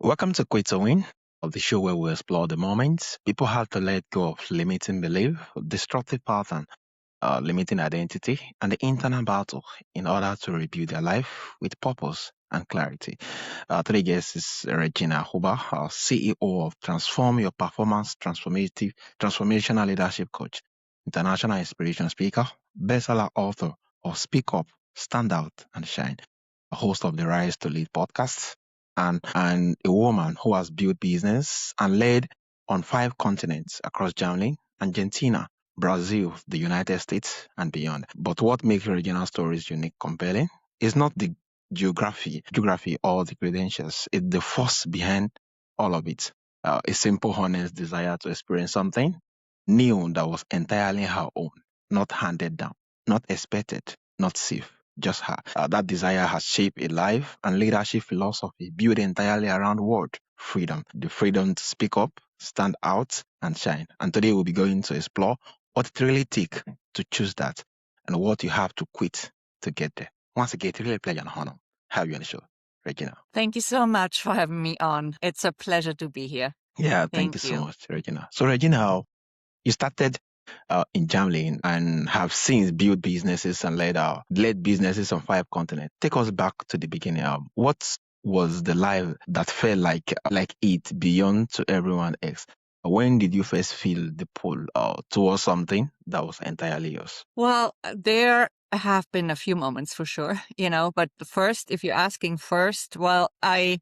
Welcome to Quit to Win, of the show where we explore the moments people have to let go of limiting belief, destructive pattern, limiting identity, and the internal battle in order to rebuild their life with purpose and clarity. Today's guest is Regina Huber, CEO of Transform Your Performance Transformational Leadership Coach, international inspiration speaker, bestseller author of Speak Up, Stand Out, and Shine, a host of the Rise to Lead podcast, and a woman who has built business and led on 5 continents across Germany, Argentina, Brazil, the United States, and beyond. But what makes Regina's stories unique, compelling, is not the geography, or the credentials. It's the force behind all of it. A simple, honest desire to experience something new that was entirely her own, not handed down, not expected, not safe, just her. That desire has shaped a life and leadership philosophy built entirely around word freedom, the freedom to speak up, stand out, and shine. And today we'll be going to explore what it really takes to choose that and what you have to quit to get there. Once again, it's really a pleasure and honor to have you on the show, Regina. Thank you so much for having me on. It's a pleasure to be here. Yeah, thank you so much, Regina. So, Regina, you started in Germany and have since built businesses and led businesses on 5 continents. Take us back to the beginning. What was the life that felt like it beyond to everyone else? When did you first feel the pull towards something that was entirely yours? Well, there have been a few moments for sure, but first, if you're asking first, well, I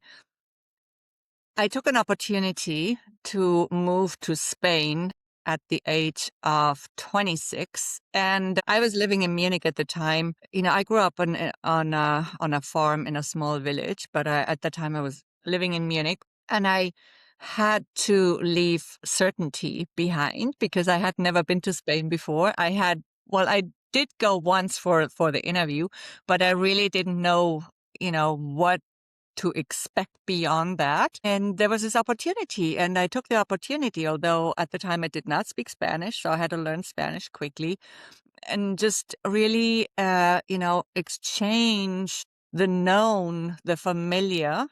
took an opportunity to move to Spain at the age of 26, and I was living in Munich at the time. I grew up on a farm in a small village, but at the time I was living in Munich, and I had to leave certainty behind because I had never been to Spain before. I did go once for the interview, but I really didn't know, what to expect beyond that. And there was this opportunity, and I took the opportunity, although at the time I did not speak Spanish, so I had to learn Spanish quickly and just really, exchange the familiar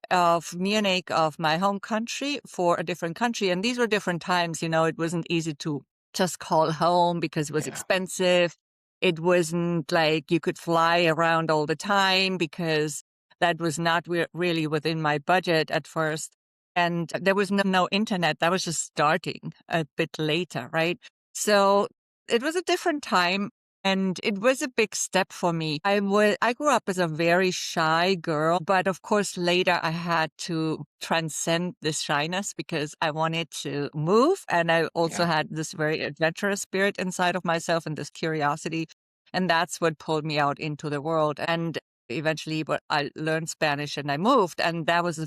of Munich, of my home country, for a different country. And these were different times, it wasn't easy to just call home because it was expensive. It wasn't like you could fly around all the time because that was not really within my budget at first. And there was no internet. That was just starting a bit later, right? So it was a different time. And it was a big step for me. I grew up as a very shy girl, but of course later I had to transcend this shyness because I wanted to move. And I also had this very adventurous spirit inside of myself and this curiosity. And that's what pulled me out into the world. And eventually, I learned Spanish and I moved. And that was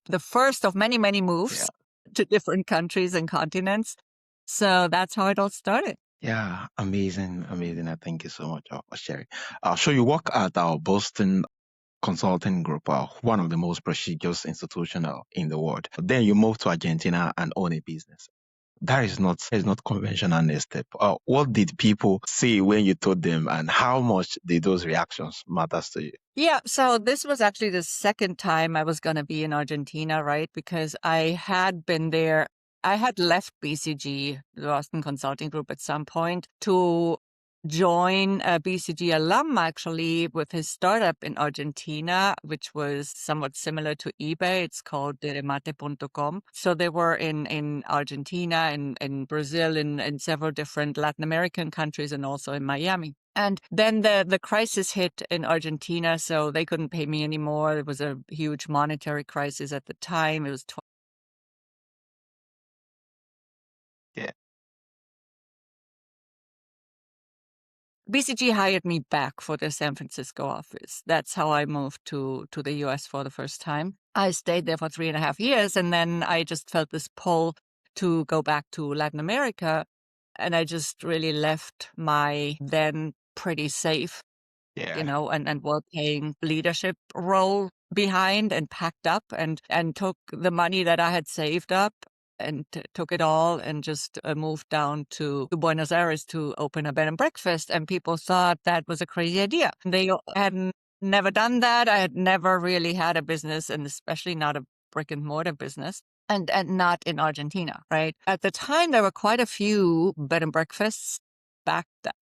the first of many, many moves to different countries and continents. So that's how it all started. Yeah, amazing. Thank you so much for sharing. So you work at our Boston Consulting Group, one of the most prestigious institutions in the world. Then you moved to Argentina and own a business. That is not conventional next step. What did people say when you told them, and how much did those reactions matters to you? Yeah, so this was actually the second time I was going to be in Argentina, right? Because I had been there. I had left BCG, the Boston Consulting Group, at some point to join a BCG alum, actually, with his startup in Argentina, which was somewhat similar to eBay. It's called deremate.com. So they were in Argentina and in Brazil, in several different Latin American countries, and also in Miami. And then the crisis hit in Argentina, so they couldn't pay me anymore. It was a huge monetary crisis at the time. It was BCG hired me back for their San Francisco office. That's how I moved to the US for the first time. I stayed there for 3.5 years, and then I just felt this pull to go back to Latin America. And I just really left my then pretty safe, and well-paying leadership role behind and packed up and took the money that I had saved up and took it all and just moved down to Buenos Aires to open a bed and breakfast. And people thought that was a crazy idea. They hadn't never done that. I had never really had a business, and especially not a brick and mortar business. And not in Argentina, right? At the time, there were quite a few bed and breakfasts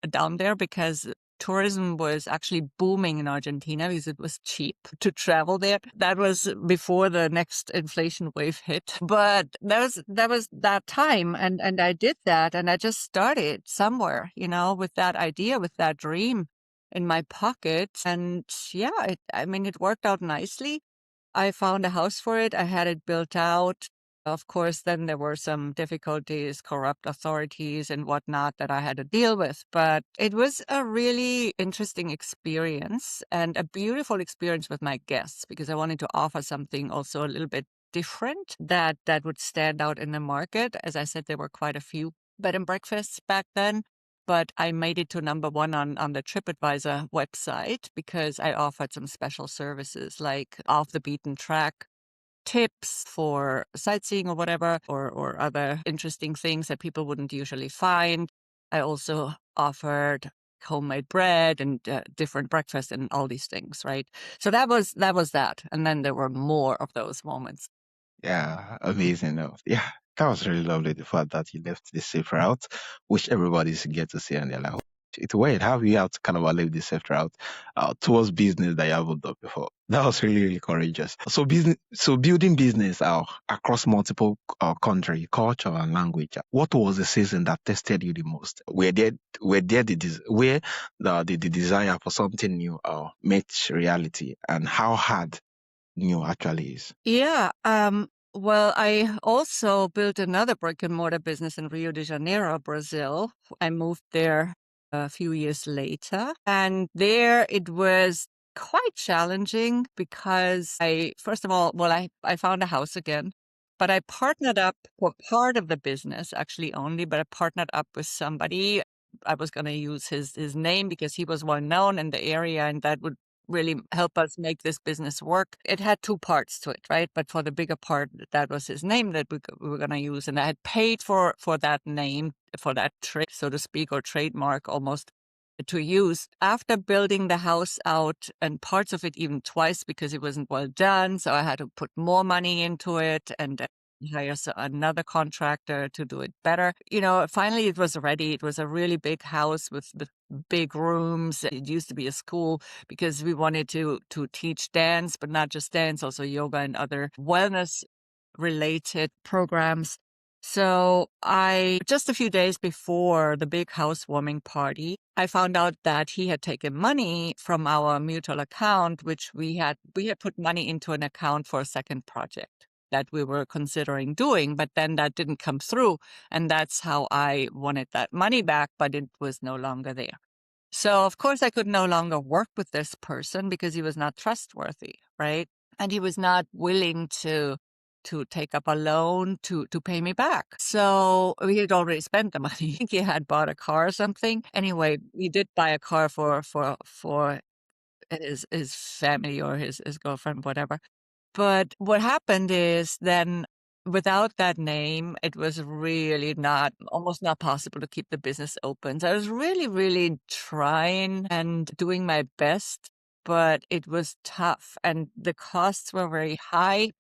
down there because tourism was actually booming in Argentina because it was cheap to travel there. That was before the next inflation wave hit. But that was that time, and I did that, and I just started somewhere, with that idea, with that dream in my pocket. And yeah, I mean, it worked out nicely. I found a house for it. I had it built out. Of course, then there were some difficulties, corrupt authorities and whatnot that I had to deal with. But it was a really interesting experience and a beautiful experience with my guests because I wanted to offer something also a little bit different that would stand out in the market. As I said, there were quite a few bed and breakfasts back then, but I made it to number one on the TripAdvisor website because I offered some special services like off the beaten track tips for sightseeing or whatever, or other interesting things that people wouldn't usually find. I also offered homemade bread and different breakfast and all these things, right? So that was that. And then there were more of those moments. Yeah, amazing. Yeah, that was really lovely. The fact that you left the safe route, which everybody's get to see, and they're like, "Oh, it's weird how you have to kind of leave the safe route towards business that you haven't done before." That was really, really courageous. So building business across multiple country, culture, and language. What was the season that tested you the most? Where the desire for something new met reality, and how hard new actually is? Yeah. Well, I also built another brick and mortar business in Rio de Janeiro, Brazil. I moved there a few years later, and there it was quite challenging because first of all, well, I found a house again, but I partnered up for part of the business, actually only, but I partnered up with somebody. I was going to use his name because he was well known in the area, and that would really help us make this business work. It had two parts to it, right? But for the bigger part, that was his name that we were going to use. And I had paid for that name, for that trade, so to speak, or trademark almost to use after building the house out and parts of it even twice because it wasn't well done. So I had to put more money into it and hire another contractor to do it better. Finally it was ready. It was a really big house with big rooms. It used to be a school because we wanted to teach dance, but not just dance, also yoga and other wellness related programs. So just a few days before the big housewarming party, I found out that he had taken money from our mutual account, which we had put money into an account for a second project that we were considering doing, but then that didn't come through. And that's how I wanted that money back, but it was no longer there. So of course I could no longer work with this person because he was not trustworthy, right? And he was not willing to take up a loan to pay me back. So we had already spent the money. I think he had bought a car or something. Anyway, we did buy a car for his family or his girlfriend, whatever. But what happened is then without that name, it was really almost not possible to keep the business open. So I was really, really trying and doing my best, but it was tough and the costs were very high,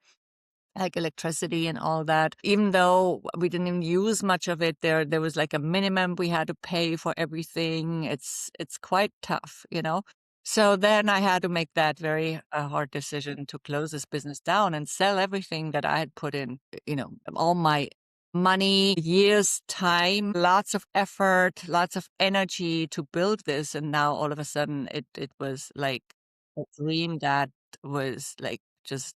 like electricity and all that. Even though we didn't even use much of it, there was like a minimum we had to pay for everything. It's quite tough. So then I had to make that very hard decision to close this business down and sell everything that I had put in, all my money, years, time, lots of effort, lots of energy to build this. And now all of a sudden it was like a dream that was like just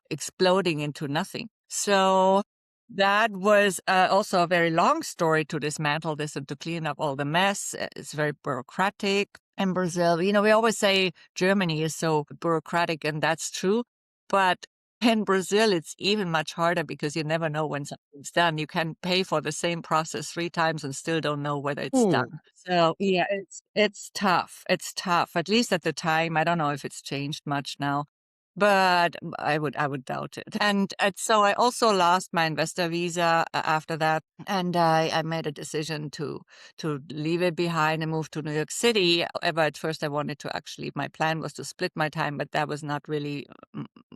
exploding into nothing. So that was also a very long story to dismantle this and to clean up all the mess. It's very bureaucratic in Brazil. We always say Germany is so bureaucratic, and that's true. But in Brazil, it's even much harder because you never know when something's done. You can pay for the same process 3 times and still don't know whether it's Oh, done. So yeah, it's tough. It's tough. At least at the time, I don't know if it's changed much now. but I would doubt it. And so I also lost my investor visa after that, and I made a decision to leave it behind and move to New York City. However, at first I wanted to actually, my plan was to split my time, but that was not really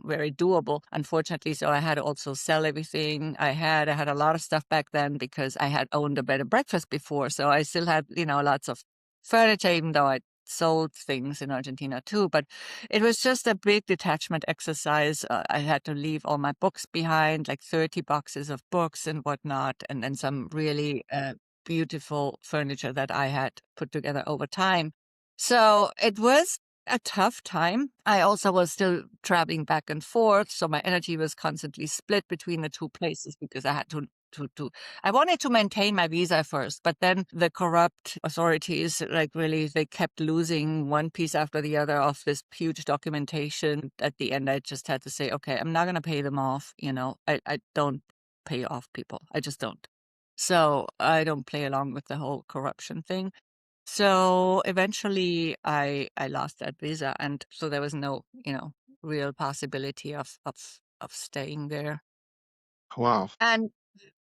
very doable, unfortunately. So I had to also sell everything I had. I had a lot of stuff back then because I had owned a bed and breakfast before, so I still had, lots of furniture, even though I sold things in Argentina too. But it was just a big detachment exercise. I had to leave all my books behind, like 30 boxes of books and whatnot, and then some really beautiful furniture that I had put together over time. So it was a tough time. I also was still traveling back and forth, so my energy was constantly split between the two places because I had to I wanted to maintain my visa first, but then the corrupt authorities, like, really, they kept losing one piece after the other of this huge documentation. At the end, I just had to say, okay, I'm not going to pay them off. I don't pay off people. I just don't. So I don't play along with the whole corruption thing. So eventually I lost that visa, and so there was no, real possibility of staying there. Wow. And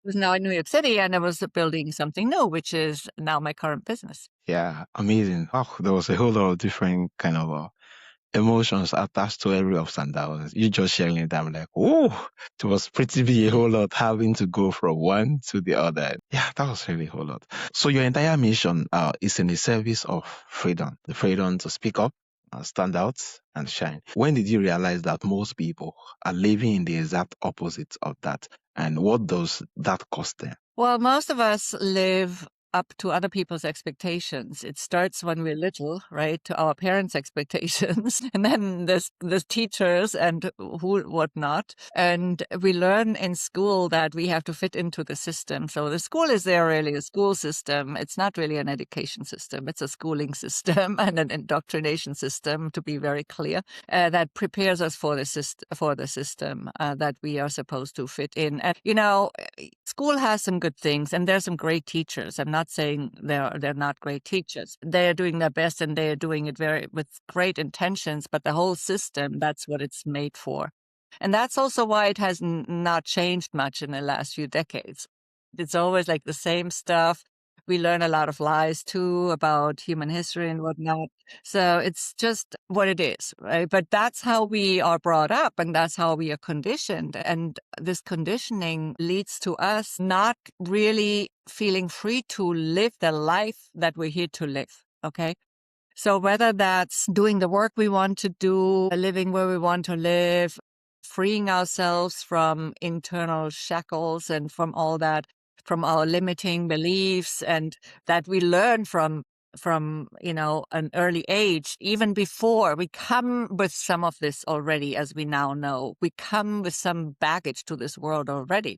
was now in New York City, and I was building something new, which is now my current business. Yeah, amazing. Oh, there was a whole lot of different kind of emotions attached to every ups and downs. You just sharing it, I'm like, oh, it was pretty be a whole lot having to go from one to the other. Yeah, that was really a whole lot. So your entire mission is in the service of freedom, the freedom to speak up, stand out, and shine. When did you realize that most people are living in the exact opposite of that? And what does that cost them? Well, most of us live up to other people's expectations. It starts when we're little, right, to our parents' expectations, and then there's teachers and whatnot. And we learn in school that we have to fit into the system. So the school is there really a school system. It's not really an education system. It's a schooling system and an indoctrination system, to be very clear, that prepares us for the system that we are supposed to fit in. And school has some good things, and there's some great teachers. I'm not saying they're not great teachers. They are doing their best, and they are doing it with great intentions. But the whole system, that's what it's made for, and that's also why it has not changed much in the last few decades. It's always like the same stuff. We learn a lot of lies too about human history and whatnot. So it's just what it is, right? But that's how we are brought up, and that's how we are conditioned. And this conditioning leads to us not really feeling free to live the life that we're here to live. Okay. So whether that's doing the work we want to do, living where we want to live, freeing ourselves from internal shackles and from all that, from our limiting beliefs, and that we learn from an early age, even before we come with some of this already, as we now know, we come with some baggage to this world already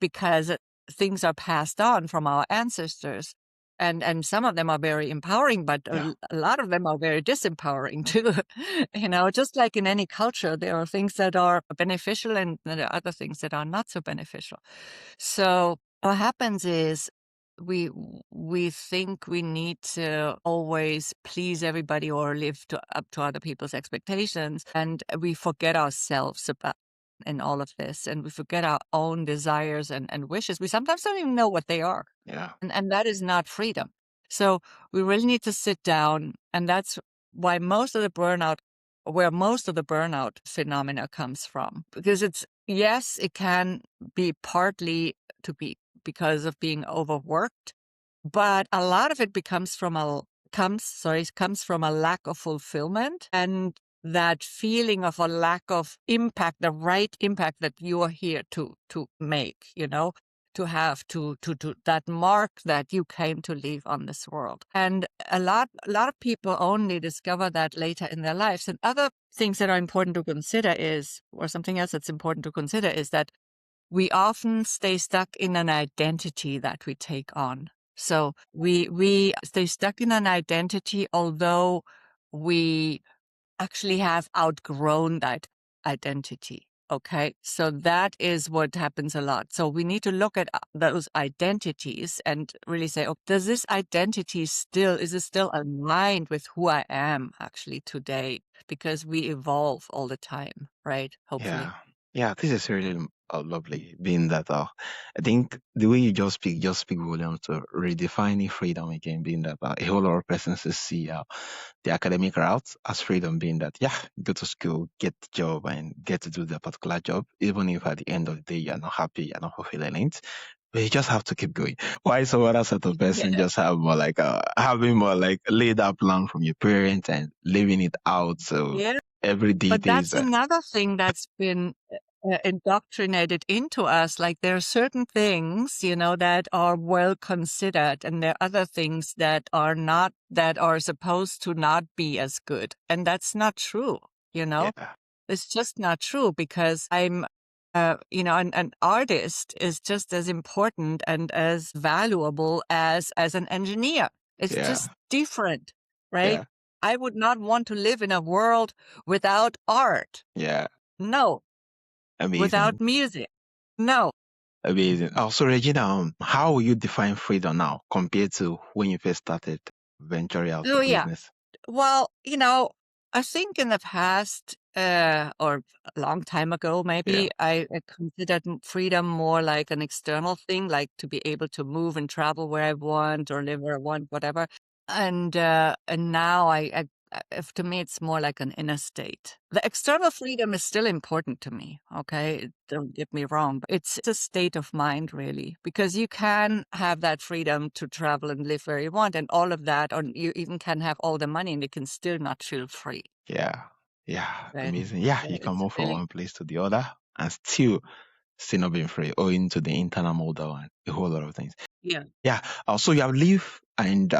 because things are passed on from our ancestors. And some of them are very empowering, but Yeah. a lot of them are very disempowering too. Just like in any culture, there are things that are beneficial and there are other things that are not so beneficial. So what happens is we think we need to always please everybody or live up to other people's expectations, and we forget ourselves about in all of this, and we forget our own desires and wishes. We sometimes don't even know what they are, Yeah. and that is not freedom. So we really need to sit down, and that's why where most of the burnout phenomena comes from, because yes, it can be partly to be because of being overworked, but a lot of it comes from a lack of fulfillment, and that feeling of a lack of impact, the right impact that you are here to make, to have to that mark that you came to leave on this world. And a lot of people only discover that later in their lives. And other things that are important to consider or something else that's important to consider is that we often stay stuck in an identity that we take on. So we stay stuck in an identity, although we actually have outgrown that identity. Okay, so that is what happens a lot. So we need to look at those identities and really say, oh, does this identity is it still aligned with who I am actually today? Because we evolve all the time, right? Hopefully. Yeah. Yeah, this is really lovely, being that I think the way you just speak volumes to redefining freedom again, being that a whole lot of persons see the academic route as freedom, being that, yeah, go to school, get the job, and get to do the particular job, even if at the end of the day you're not happy, you're not fulfilling it. But you just have to keep going. Why some other sort of person Yeah. just have more like having more like laid out plan from your parents and living it out. So Yeah. every But details. that's another thing that's been indoctrinated into us. Like there are certain things, that are well considered, and there are other things that are not, that are supposed to not be as good. And that's not true, you know? Yeah, It's just not true because an artist is just as important and as valuable as an engineer. It's yeah, just different, right? yeah. I would not want to live in a world without art. Yeah, No. amazing, Without music. No. amazing. Also, Regina, how will you define freedom now compared to when you first started venturing out Oh, the yeah. business? Well, I think in the past, or a long time ago, Yeah, maybe I considered freedom more like an external thing, like to be able to move and travel where I want or live where I want, whatever. And now to me, it's more like an inner state. The external freedom is still important to me. Okay, don't get me wrong, but it's a state of mind, really, because you can have that freedom to travel and live where you want, and all of that, or you even can have all the money, and you can still not feel free. yeah, yeah, Right? amazing. Yeah, So you can it's move from really, one place to the other and still not being free, owing to the internal model and a whole lot of things. yeah. Yeah. So you have lived and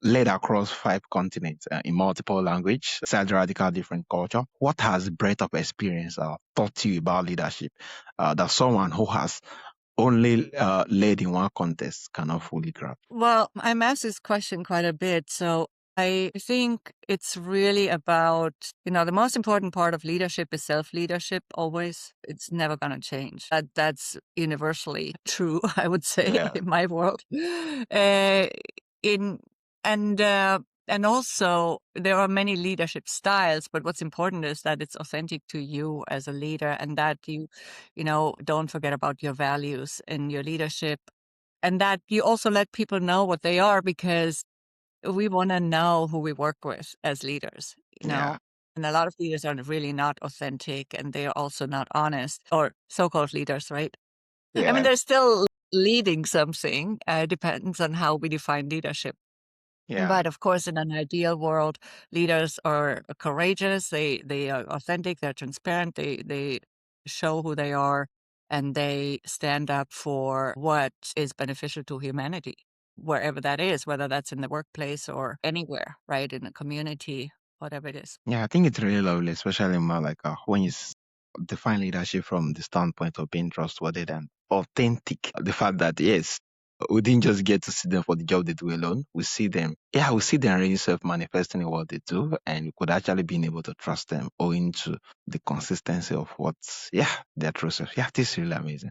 led across 5 continents in multiple language, such radical different culture. What has breadth of experience taught you about leadership that someone who has only led in one context cannot fully grasp? Well, I'm asked this question quite a bit. So I think it's really about, the most important part of leadership is self-leadership always. It's never going to change. That's universally true, I would say, Yeah, in my world. Uh, in and and also there are many leadership styles, but what's important is that it's authentic to you as a leader and that you don't forget about your values in your leadership and that you also let people know what they are because we want to know who we work with as leaders, you yeah, know? And a lot of leaders are really not authentic and they are also not honest or so-called leaders, right? I mean, yeah, they're still leading something. Depends on how we define leadership. yeah, But of course, in an ideal world, leaders are courageous. They are authentic. They're transparent. They show who they are, and they stand up for what is beneficial to humanity, wherever that is, whether that's in the workplace or anywhere, right, in a community, whatever it is. yeah. I think it's really lovely, especially more like when you define leadership from the standpoint of being trustworthy and authentic. The fact that yes, we didn't just get to see them for the job they do alone. We see them really self-manifesting in what they do, and we could actually being able to trust them owing to the consistency of their true self. Yeah, this is really amazing.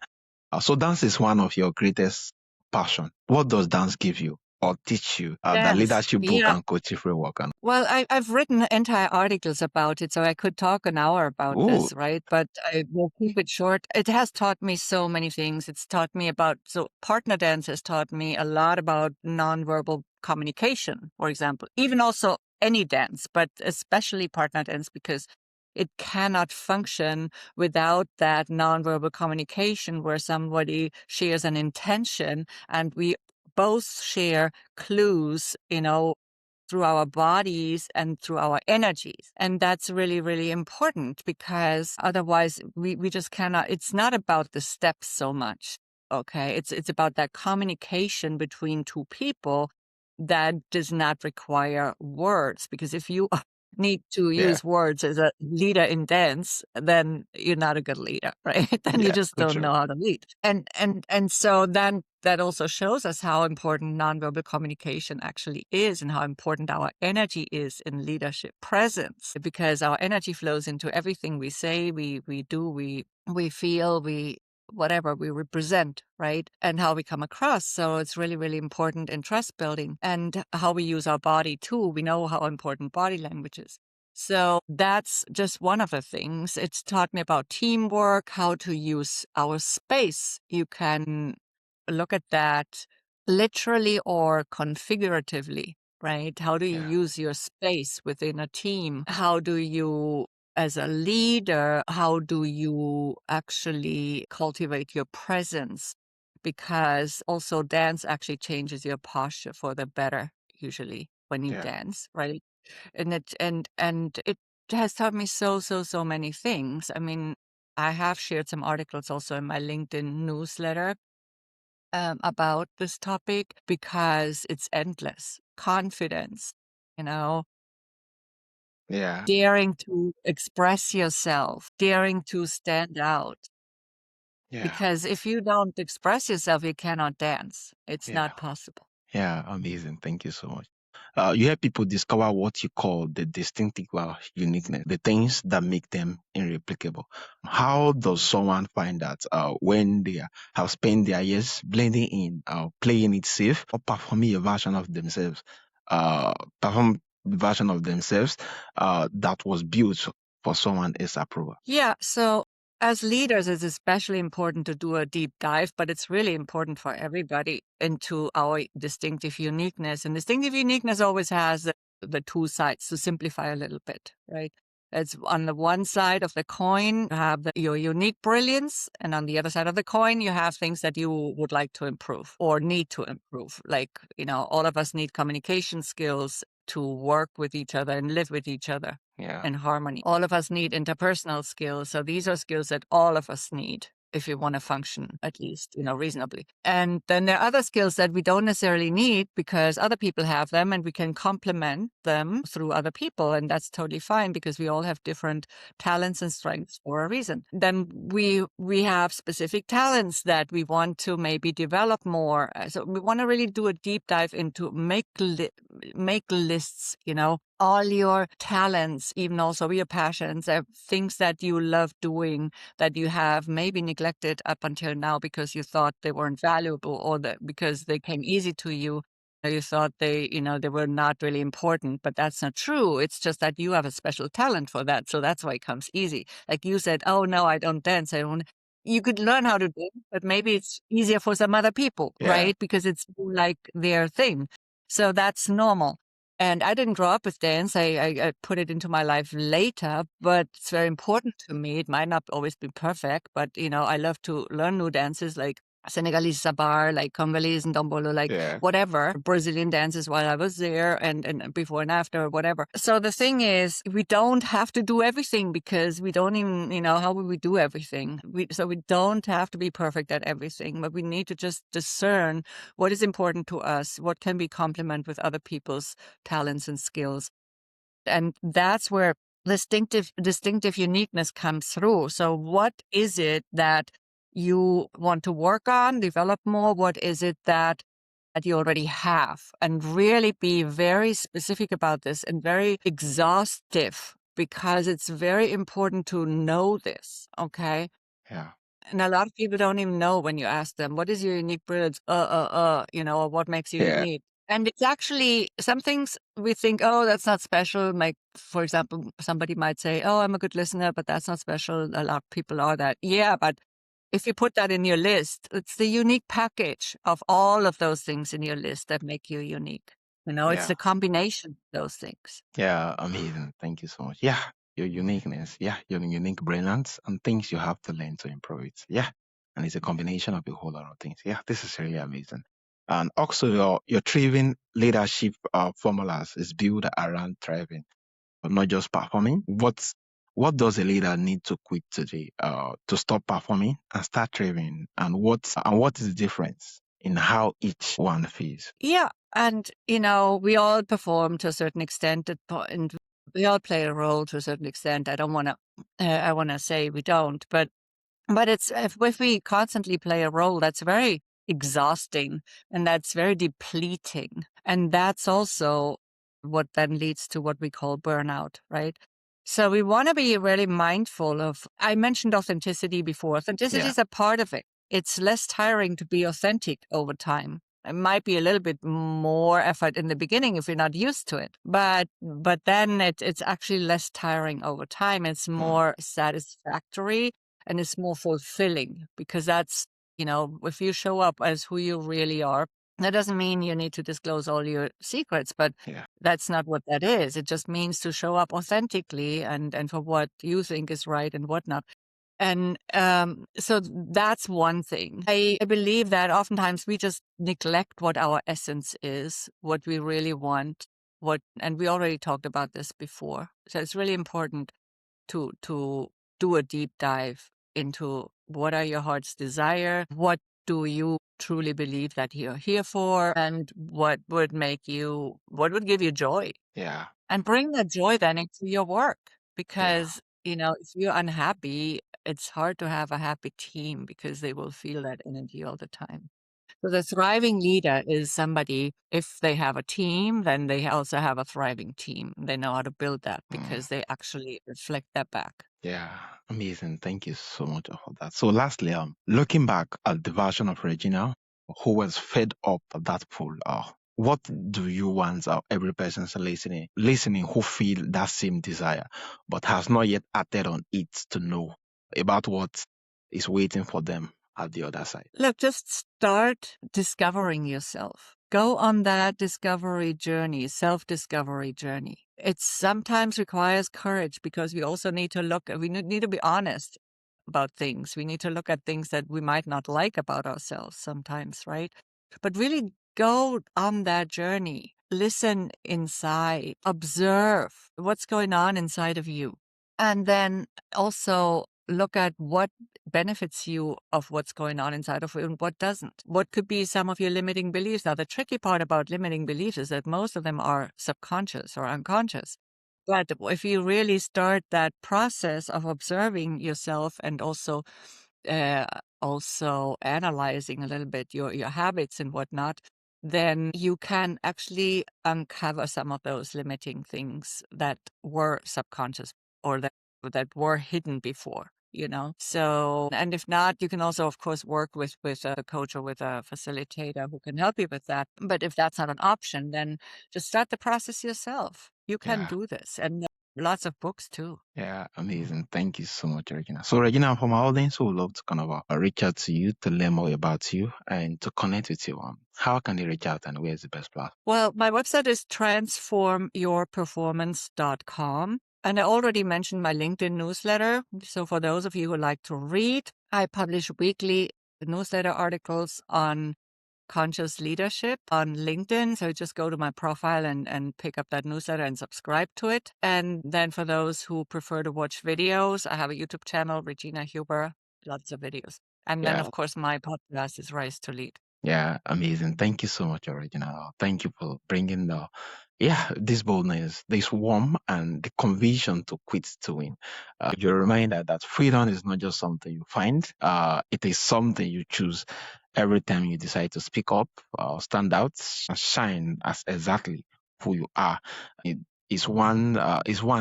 So dance is one of your greatest passion. What does dance give you or teach you? The Dance. leadership book Yeah. and coaching framework. And Well, I've written entire articles about it, so I could talk an hour about oh, this, right? But I will keep it short. It has taught me so many things. It's taught me so partner dance has taught me a lot about nonverbal communication, for example, even also any dance, but especially partner dance because it cannot function without that nonverbal communication where somebody shares an intention and we both share clues, through our bodies and through our energies. And that's really, really important because otherwise we just cannot, it's not about the steps so much. Okay. It's about that communication between two people that does not require words. Because if you need to Yeah. use words as a leader in dance, then you're not a good leader, right? Then you Yeah. just So don't true. know how to lead. And so then that also shows us how important nonverbal communication actually is and how important our energy is in leadership presence, because our energy flows into everything we say, we do, we feel, we whatever we represent, right? And how we come across. So it's really, really important in trust building and how we use our body too. We know how important body language is. So that's just one of the things. It's taught me about teamwork, how to use our space. You can look at that literally or configuratively, right? How do you Yeah. use your space within a team? How do you, as a leader, how do you actually cultivate your presence? Because also dance actually changes your posture for the better, usually when you Yeah. dance, right? And it has taught me so many things. I mean, I have shared some articles also in my LinkedIn newsletter about this topic because it's endless. Confidence, you know, Yeah. daring to express yourself, daring to stand out. Yeah. Because if you don't express yourself, you cannot dance. It's Yeah. not possible. Yeah. Amazing. Thank you so much. You help people discover what you call the distinctive uniqueness, the things that make them irreplicable. How does someone find that when they have spent their years blending in, playing it safe, or performing a version of themselves, perform the version of themselves that was built for someone else's approval? Yeah. So as leaders, it's especially important to do a deep dive, but it's really important for everybody into our distinctive uniqueness. And distinctive uniqueness always has the two sides, to simplify a little bit, right? It's on the one side of the coin, you have your unique brilliance. And on the other side of the coin, you have things that you would like to improve or need to improve. Like, all of us need communication skills to work with each other and live with each other Yeah. in harmony. All of us need interpersonal skills. So these are skills that all of us need if you want to function at least, reasonably. And then there are other skills that we don't necessarily need because other people have them and we can complement them through other people. And that's totally fine because we all have different talents and strengths for a reason. Then we have specific talents that we want to maybe develop more. So we want to really do a deep dive into make lists, all your talents, even also your passions, things that you love doing that you have maybe neglected up until now because you thought they weren't valuable or that because they came easy to you. You thought they were not really important, but that's not true. It's just that you have a special talent for that. So that's why it comes easy. Like you said, oh no, I don't dance. I don't. You could learn how to dance, but maybe it's easier for some other people, Yeah. right? Because it's like their thing. So that's normal. And I didn't grow up with dance. I put it into my life later, but it's very important to me. It might not always be perfect, but I love to learn new dances like Senegalese sabar, like Congolese and dombolo, like Yeah. whatever, Brazilian dances while I was there and before and after, whatever. So the thing is, we don't have to do everything because we don't even, how will we do everything? So we don't have to be perfect at everything, but we need to just discern what is important to us, what can we complement with other people's talents and skills. And that's where distinctive uniqueness comes through. So what is it that you want to work on, develop more? What is it that you already have? And really be very specific about this and very exhaustive because it's very important to know this, okay? Yeah. And a lot of people don't even know when you ask them, what is your unique brilliance? Or what makes you Yeah. unique? And it's actually some things we think, oh, that's not special. Like, for example, somebody might say, oh, I'm a good listener, but that's not special. A lot of people are that. Yeah, but if you put that in your list, it's the unique package of all of those things in your list that make you unique. It's Yeah. the combination of those things. Yeah, amazing. Thank you so much. Yeah, your uniqueness. Yeah, your unique brilliance and things you have to learn to improve it. Yeah, and it's a combination of a whole lot of things. Yeah, this is really amazing. And also, your thriving leadership formulas is built around thriving, but not just performing. What does a leader need to quit today to stop performing and start thriving? And what is the difference in how each one feels? Yeah. And, we all perform to a certain extent, We all play a role to a certain extent. I don't want to. I want to say we don't, but it's if we constantly play a role, that's very exhausting and that's very depleting. And that's also what then leads to what we call burnout, right? So we want to be really mindful of, I mentioned authenticity before. Authenticity Yeah. is a part of it. It's less tiring to be authentic over time. It might be a little bit more effort in the beginning if you're not used to it, but then it's actually less tiring over time. It's Mm. more satisfactory and it's more fulfilling because that's, if you show up as who you really are, that doesn't mean you need to disclose all your secrets, but Yeah. that's not what that is. It just means to show up authentically and for what you think is right and whatnot. And so that's one thing. I believe that oftentimes we just neglect what our essence is, what we really want, and we already talked about this before. So it's really important to do a deep dive into what are your heart's desire, what do you truly believe that you're here for, and what would give you joy, Yeah. and bring that joy then into your work. Yeah. Because if you're unhappy, it's hard to have a happy team because they will feel that energy all the time. So the thriving leader is somebody, if they have a team, then they also have a thriving team. They know how to build that Mm. because they actually reflect that back. Yeah, amazing. Thank you so much for that. So, lastly, looking back at the version of Regina who was fed up at that pool, what do you want every person listening who feel that same desire, but has not yet acted on it to know about what is waiting for them at the other side? Look, just start discovering yourself. Go on that discovery journey, self-discovery journey. It sometimes requires courage because we also need to need to be honest about things. We need to look at things that we might not like about ourselves sometimes, right? But really go on that journey. Listen inside, observe what's going on inside of you. And then also look at what benefits you of what's going on inside of you and what doesn't. What could be some of your limiting beliefs? Now, the tricky part about limiting beliefs is that most of them are subconscious or unconscious. But if you really start that process of observing yourself and uh, also analyzing a little bit your habits and whatnot, then you can actually uncover some of those limiting things that were subconscious or that were hidden before. So, and if not, you can also, of course, work with a coach or with a facilitator who can help you with that. But if that's not an option, then just start the process yourself. You can Yeah. do this, and lots of books too. Yeah, amazing. Thank you so much, Regina. So, Regina, from our audience who would love to kind of reach out to you to learn more about you and to connect with you, how can they reach out and where's the best platform? Well, my website is transformyourperformance.com. And I already mentioned my LinkedIn newsletter. So for those of you who like to read, I publish weekly newsletter articles on conscious leadership on LinkedIn. So just go to my profile and pick up that newsletter and subscribe to it. And then for those who prefer to watch videos, I have a YouTube channel, Regina Huber, lots of videos. And then, Yeah. of course, my podcast is Rise to Lead. Yeah, amazing. Thank you so much, Regina. Thank you for bringing this boldness, this warmth, and the conviction to quit to win. You're a reminder that freedom is not just something you find, it is something you choose every time you decide to speak up, stand out, and shine as exactly who you are. It is one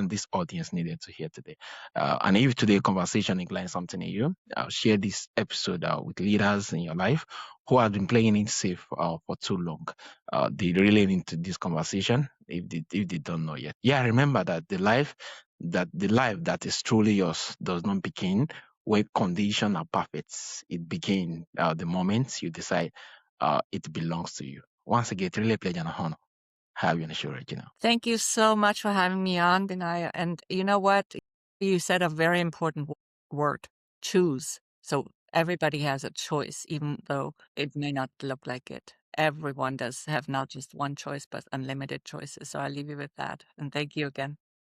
this audience needed to hear today. And if today's conversation inclines something in you, share this episode with leaders in your life who have been playing it safe for too long. They really need to this conversation if they don't know yet. Yeah, remember that the life that is truly yours does not begin where conditions are perfect. It begins the moment you decide it belongs to you. Once again, it's really a pleasure and honor have you on the show, Regina. Thank you so much for having me on, Benaiah. And you know what? You said a very important word, choose. So everybody has a choice, even though it may not look like it. Everyone does have not just one choice, but unlimited choices. So I'll leave you with that. And thank you again.